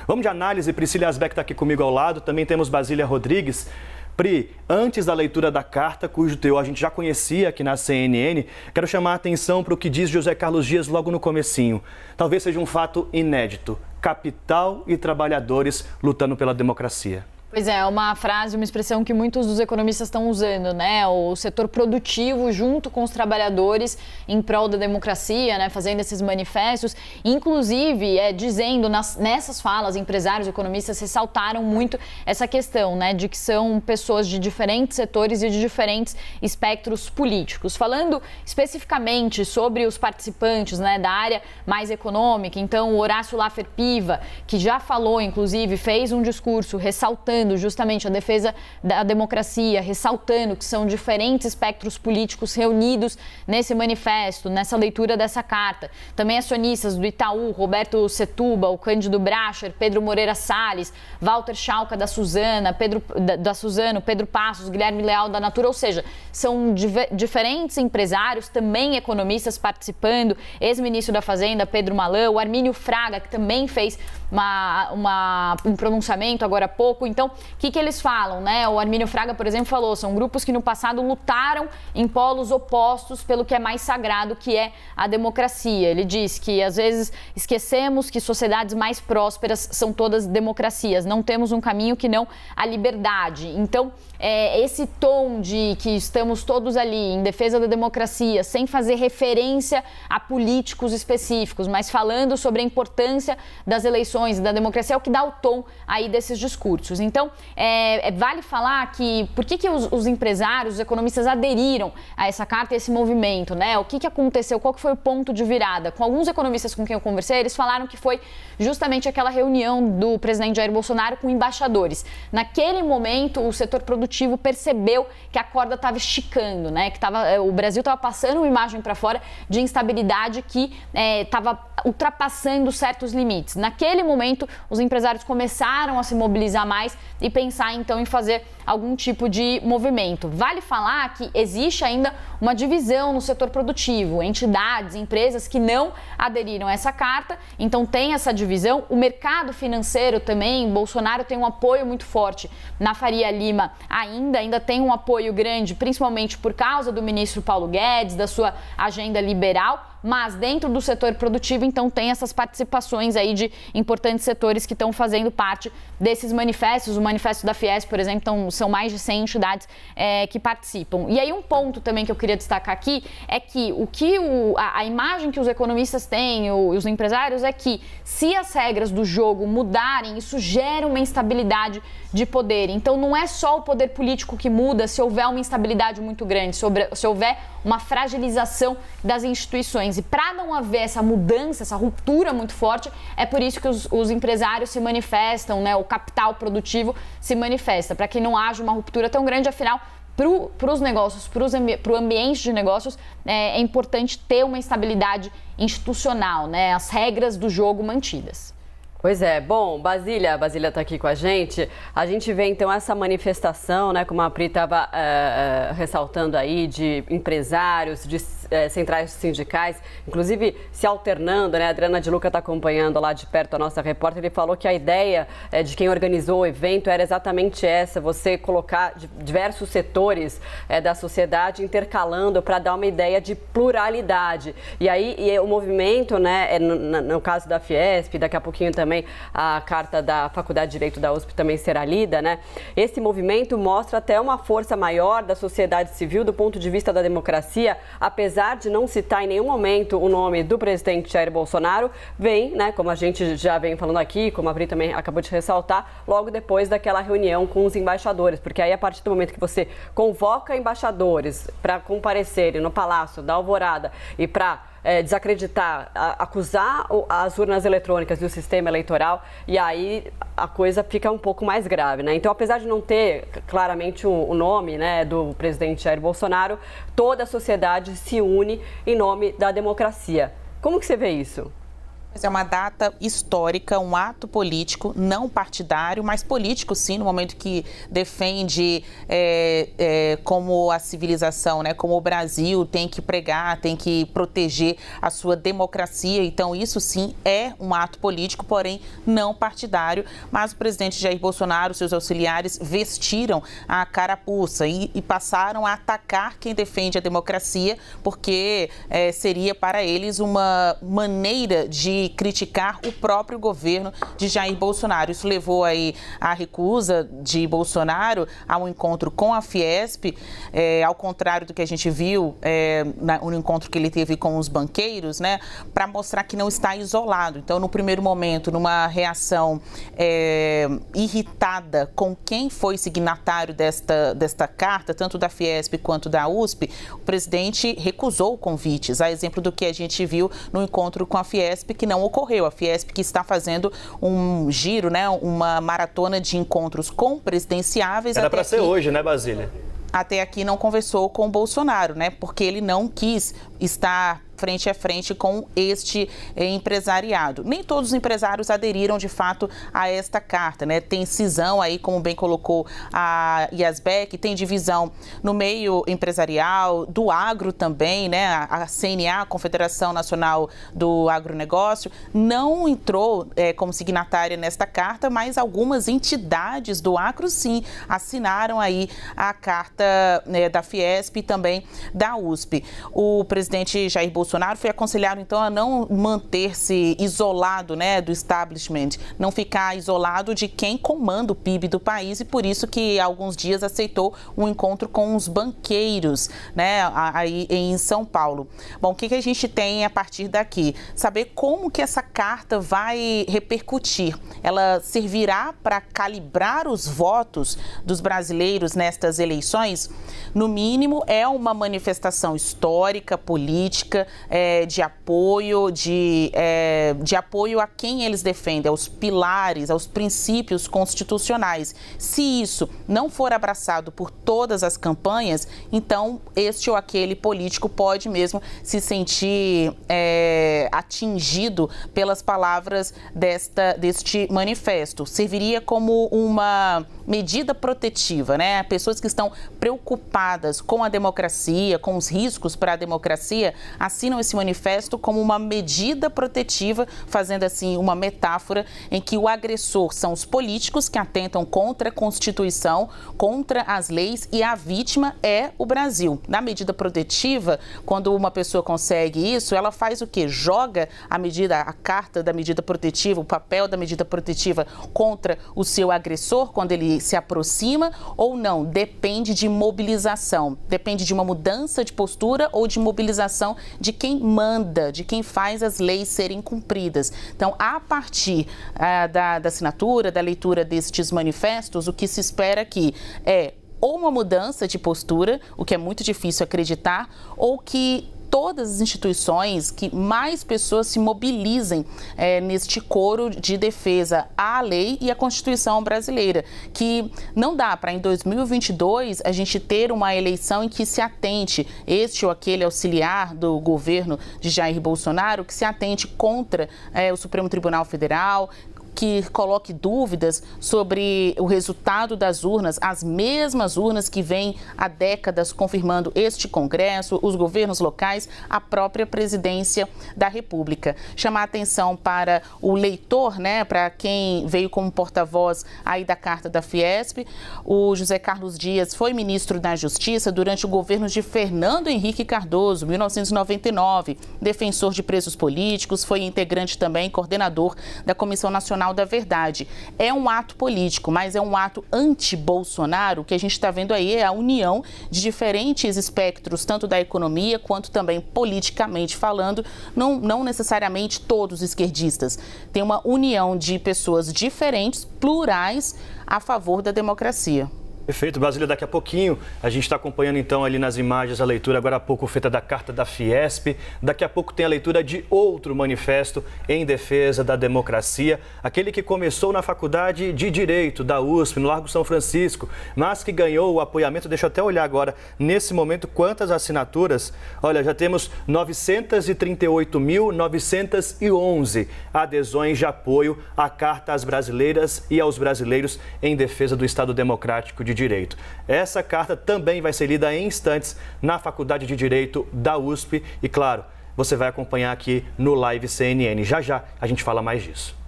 Vamos de análise, Priscila Asbeck está aqui comigo ao lado, também temos Basília Rodrigues. Pri, antes da leitura da carta, cujo teor a gente já conhecia aqui na CNN, quero chamar a atenção para o que diz José Carlos Dias logo no comecinho. Talvez seja um fato inédito: capital e trabalhadores lutando pela democracia. Pois é, uma frase, uma expressão que muitos dos economistas estão usando, né? O setor produtivo junto com os trabalhadores em prol da democracia, né? Fazendo esses manifestos. Inclusive, dizendo nessas falas, empresários, economistas ressaltaram muito essa questão, né? De que são pessoas de diferentes setores e de diferentes espectros políticos. Falando especificamente sobre os participantes, né? Da área mais econômica, então o Horácio Laffer Piva, que já falou, inclusive, fez um discurso ressaltando justamente a defesa da democracia, ressaltando que são diferentes espectros políticos reunidos nesse manifesto, nessa leitura dessa carta. Também acionistas do Itaú, Roberto Setúbal, Cândido Bracher, Pedro Moreira Salles, Walter Schalka da Suzano, Pedro Passos, Guilherme Leal da Natura, ou seja, são diferentes empresários, também economistas participando, ex-ministro da Fazenda, Pedro Malan, o Armínio Fraga, que também fez um pronunciamento agora há pouco. Então, o que eles falam, né? O Armínio Fraga, por exemplo, falou, são grupos que no passado lutaram em polos opostos pelo que é mais sagrado, que é a democracia. Ele diz que, às vezes, esquecemos que sociedades mais prósperas são todas democracias. Não temos um caminho que não a liberdade. Então, esse tom de que estamos todos ali em defesa da democracia, sem fazer referência a políticos específicos, mas falando sobre a importância das eleições e da democracia, é o que dá o tom aí desses discursos. Então, vale falar que por que os empresários, os economistas aderiram a essa carta e esse movimento, né? O que aconteceu, qual que foi o ponto de virada? Com alguns economistas com quem eu conversei, eles falaram que foi justamente aquela reunião do presidente Jair Bolsonaro com embaixadores. Naquele momento, o setor produtivo percebeu que a corda estava esticando, né? Que o Brasil estava passando uma imagem para fora de instabilidade que estava ultrapassando certos limites. Naquele momento, os empresários começaram a se mobilizar mais e pensar, então, em fazer algum tipo de movimento. Vale falar que existe ainda uma divisão no setor produtivo, entidades, empresas que não aderiram a essa carta, então tem essa divisão. O mercado financeiro também, Bolsonaro tem um apoio muito forte na Faria Lima ainda tem um apoio grande, principalmente por causa do ministro Paulo Guedes, da sua agenda liberal, mas dentro do setor produtivo, então, tem essas participações aí de importantes setores que estão fazendo parte desses manifestos. O manifesto da Fiesp, por exemplo, então, são mais de 100 entidades que participam. E aí um ponto também que eu queria destacar aqui é que a imagem que os economistas têm, os empresários, é que se as regras do jogo mudarem, isso gera uma instabilidade de poder. Então, não é só o poder político que muda se houver uma instabilidade muito grande, se houver uma fragilização das instituições. E para não haver essa mudança, essa ruptura muito forte, é por isso que os empresários se manifestam, né? O capital produtivo se manifesta, para que não haja uma ruptura tão grande. Afinal, para os negócios, para o ambiente de negócios, é importante ter uma estabilidade institucional, né? As regras do jogo mantidas. Pois é. Bom, Basília está aqui com a gente vê então essa manifestação, né, como a Pri estava ressaltando aí, de empresários, de centrais sindicais, inclusive se alternando, né? A Adriana de Luca está acompanhando lá de perto a nossa repórter. Ele falou que a ideia de quem organizou o evento era exatamente essa: você colocar diversos setores da sociedade intercalando para dar uma ideia de pluralidade. E aí o movimento, né, no caso da Fiesp, daqui a pouquinho também a carta da Faculdade de Direito da USP também será lida, né? Esse movimento mostra até uma força maior da sociedade civil do ponto de vista da democracia, apesar de não citar em nenhum momento o nome do presidente Jair Bolsonaro, vem, né, como a gente já vem falando aqui, como a Pri também acabou de ressaltar, logo depois daquela reunião com os embaixadores, porque aí a partir do momento que você convoca embaixadores para comparecerem no Palácio da Alvorada e para desacreditar, acusar as urnas eletrônicas e o sistema eleitoral, e aí a coisa fica um pouco mais grave, né? Então, apesar de não ter claramente o nome, né, do presidente Jair Bolsonaro, toda a sociedade se une em nome da democracia. Como que você vê isso? É uma data histórica, um ato político, não partidário, mas político sim, no momento que defende como a civilização, né, como o Brasil tem que pregar, tem que proteger a sua democracia. Então isso sim é um ato político, porém não partidário. Mas o presidente Jair Bolsonaro, seus auxiliares, vestiram a carapuça e passaram a atacar quem defende a democracia, porque seria para eles uma maneira de criticar o próprio governo de Jair Bolsonaro. Isso levou aí à recusa de Bolsonaro a um encontro com a Fiesp, ao contrário do que a gente viu no encontro que ele teve com os banqueiros, né, para mostrar que não está isolado. Então, no primeiro momento, numa reação irritada com quem foi signatário desta carta, tanto da Fiesp quanto da USP, o presidente recusou convites, a exemplo do que a gente viu no encontro com a Fiesp, que não ocorreu. A Fiesp que está fazendo um giro, né, uma maratona de encontros com presidenciáveis. Era para ser hoje, né, Basília? Até aqui não conversou com o Bolsonaro, né, porque ele não quis estar frente a frente com este empresariado. Nem todos os empresários aderiram, de fato, a esta carta, né? Tem cisão aí, como bem colocou a Yazbek, tem divisão no meio empresarial, do agro também, né? A CNA, a Confederação Nacional do Agronegócio, não entrou como signatária nesta carta, mas algumas entidades do agro, sim, assinaram aí a carta, né, da Fiesp e também da USP. O presidente Jair Bolsonaro foi aconselhado, então, a não manter-se isolado, né, do establishment, não ficar isolado de quem comanda o PIB do país, e por isso que há alguns dias aceitou um encontro com os banqueiros, né, aí em São Paulo. Bom, o que a gente tem a partir daqui? Saber como que essa carta vai repercutir. Ela servirá para calibrar os votos dos brasileiros nestas eleições? No mínimo, é uma manifestação histórica, política, de apoio, de apoio a quem eles defendem, aos pilares, aos princípios constitucionais. Se isso não for abraçado por todas as campanhas, então este ou aquele político pode mesmo se sentir atingido pelas palavras deste manifesto. Serviria como uma medida protetiva, né? Pessoas que estão preocupadas com a democracia, com os riscos para a democracia, assinam esse manifesto como uma medida protetiva, fazendo assim uma metáfora em que o agressor são os políticos que atentam contra a Constituição, contra as leis, e a vítima é o Brasil. Na medida protetiva, quando uma pessoa consegue isso, ela faz o quê? Joga a carta da medida protetiva, o papel da medida protetiva contra o seu agressor quando ele se aproxima, ou não? Depende de mobilização, depende de uma mudança de postura ou de mobilização de quem manda, de quem faz as leis serem cumpridas. Então, a partir da assinatura, da leitura destes manifestos, o que se espera aqui é ou uma mudança de postura, o que é muito difícil acreditar, ou que todas as instituições, que mais pessoas se mobilizem neste coro de defesa à lei e à Constituição brasileira, que não dá para, em 2022, a gente ter uma eleição em que se atente este ou aquele auxiliar do governo de Jair Bolsonaro, que se atente contra o Supremo Tribunal Federal, que coloque dúvidas sobre o resultado das urnas, as mesmas urnas que vêm há décadas confirmando este Congresso, os governos locais, a própria presidência da República. Chamar a atenção para o leitor, né, para quem veio como porta-voz aí da carta da Fiesp. O José Carlos Dias foi ministro da Justiça durante o governo de Fernando Henrique Cardoso, 1999, defensor de presos políticos, foi integrante também, coordenador da Comissão Nacional da Verdade. É um ato político, mas é um ato anti-Bolsonaro. O que a gente está vendo aí é a união de diferentes espectros, tanto da economia quanto também politicamente falando, não necessariamente todos esquerdistas. Tem uma união de pessoas diferentes, plurais, a favor da democracia. Perfeito, Brasília, daqui a pouquinho a gente está acompanhando então ali nas imagens a leitura agora há pouco feita da carta da Fiesp. Daqui a pouco tem a leitura de outro manifesto em defesa da democracia, aquele que começou na Faculdade de Direito da USP, no Largo São Francisco, mas que ganhou o apoiamento. Deixa eu até olhar agora, nesse momento, quantas assinaturas. Olha, já temos 938.911 adesões de apoio à Carta às Brasileiras e aos brasileiros em defesa do Estado Democrático de Direito. Essa carta também vai ser lida em instantes na Faculdade de Direito da USP e, claro, você vai acompanhar aqui no Live CNN. Já já a gente fala mais disso.